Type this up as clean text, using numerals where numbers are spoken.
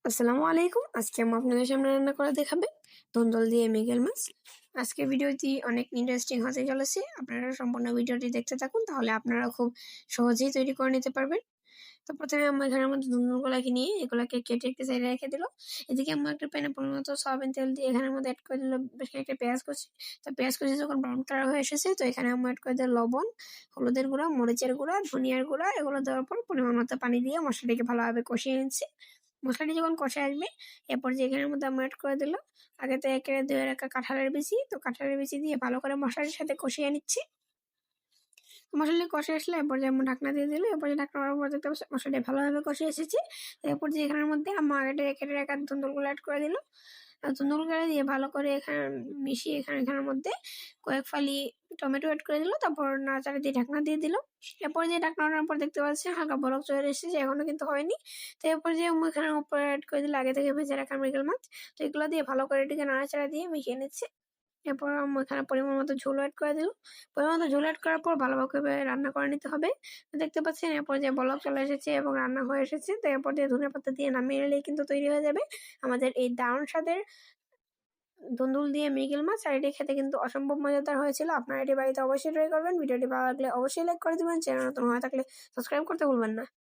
আসসালামু আলাইকুম। আজকে আমি আপনাদের সামনে রান্না করে দেখাবে ধুন্দুল দিয়ে মৃগেল মাছ। আজকে ভিডিওটি অনেক ইন্টারেস্টিং হতে চলেছে। আপনারা সম্পূর্ণ ভিডিওটি দেখতে থাকুন, তাহলে আপনারা খুব সহজেই তৈরি করে নিতে পারবেন। তো প্রথমে আম্মা এখানের মধ্যে ধুন্দুলগুলাকে নিয়ে এগুলাকে কেটে একটি সাইডে রেখে দিল। এদিকে আম্মা একটা প্যানে পরিমাণ মতো সয়াবিন তেল দিয়ে এখানের মধ্যে অ্যাড করে দিল বেশ একটা পেঁয়াজ কুচি। তো পেঁয়াজ কুচি যখন ব্রাউন কালার হয়ে এসেছে, তো এখানে আম্মা অ্যাড করে দিল লবণ, হলুদের গুঁড়া, মরিচের গুঁড়া, ধনিয়ার গুঁড়া। এগুলো দেওয়ার পর পরিমাণ মতো পানি দিয়ে মশলাটাকে ভালোভাবে কষিয়ে নিচ্ছে। মশলাটি যখন কষে আসবে, এরপর যে এখানের মধ্যে আমরা অ্যাড করে দিল আগে তো একেবারে ধুয়ে রাখা কাঁঠালের বিচি। তো কাঁঠালের বিচি দিয়ে ভালো করে মশলাটির সাথে কষিয়ে নিচ্ছি। মশলাটি কষে আসলে এরপর যে আমরা ঢাকনা দিয়ে দিলে, এরপর যে ঢাকনা দেওয়ার পর দেখতে পাচ্ছি মশলাটি ভালোভাবে কষে এসেছে। এরপর যে এখানের মধ্যে আমার আগে কেটে রাখা ধুন্দুলগুলো অ্যাড করে দিল। ধুন্দুলগুলো দিয়ে ভালো করে এখানে মিশিয়ে এখানের মধ্যে কয়েক ফালি টমেটো অ্যাড করে দিল। তারপর নাড়াচাড়া দিয়ে ঢাকনা দিয়ে দিল। এরপর যে ঢাকনা ওঠানোর পর দেখতে পাচ্ছি হালকা বলক চলে এসেছে, এখনো কিন্তু হয়নি। তো এরপর যে এখানের উপরে অ্যাড করে দিল আগে থেকে ভেজে রাখা মৃগেল মাছ। তো এগুলো দিয়ে ভালো করে এটিকে নাড়াচাড়া দিয়ে মিশিয়ে নিচ্ছে। এরপর আম্মু এখানে পরিমাণ মতো ঝোল অ্যাড করে দিল। পরিমাণ মতো ঝোল অ্যাড করার পর ভালোভাবে রান্না করে নিতে হবে। দেখতে পাচ্ছেন এরপর যে বলক চলে এসেছে এবং রান্না হয়ে এসেছে। তো এরপর দিয়ে ধনেপাতা দিয়ে নামিয়ে নিলেই কিন্তু তৈরি হয়ে যাবে আমাদের এই দারুণ স্বাদের ধুন্দুল দিয়ে মৃগেল মাছ। আর এটি খেতে কিন্তু অসম্ভব মজাদার হয়েছিল। আপনারা এটি বাড়িতে অবশ্যই ট্রাই করবেন। ভিডিওটি ভালো লাগলে অবশ্যই লাইক করে দিবেন। চ্যানেল নতুন হয়ে থাকলে সাবস্ক্রাইব করতে ভুলবেন না।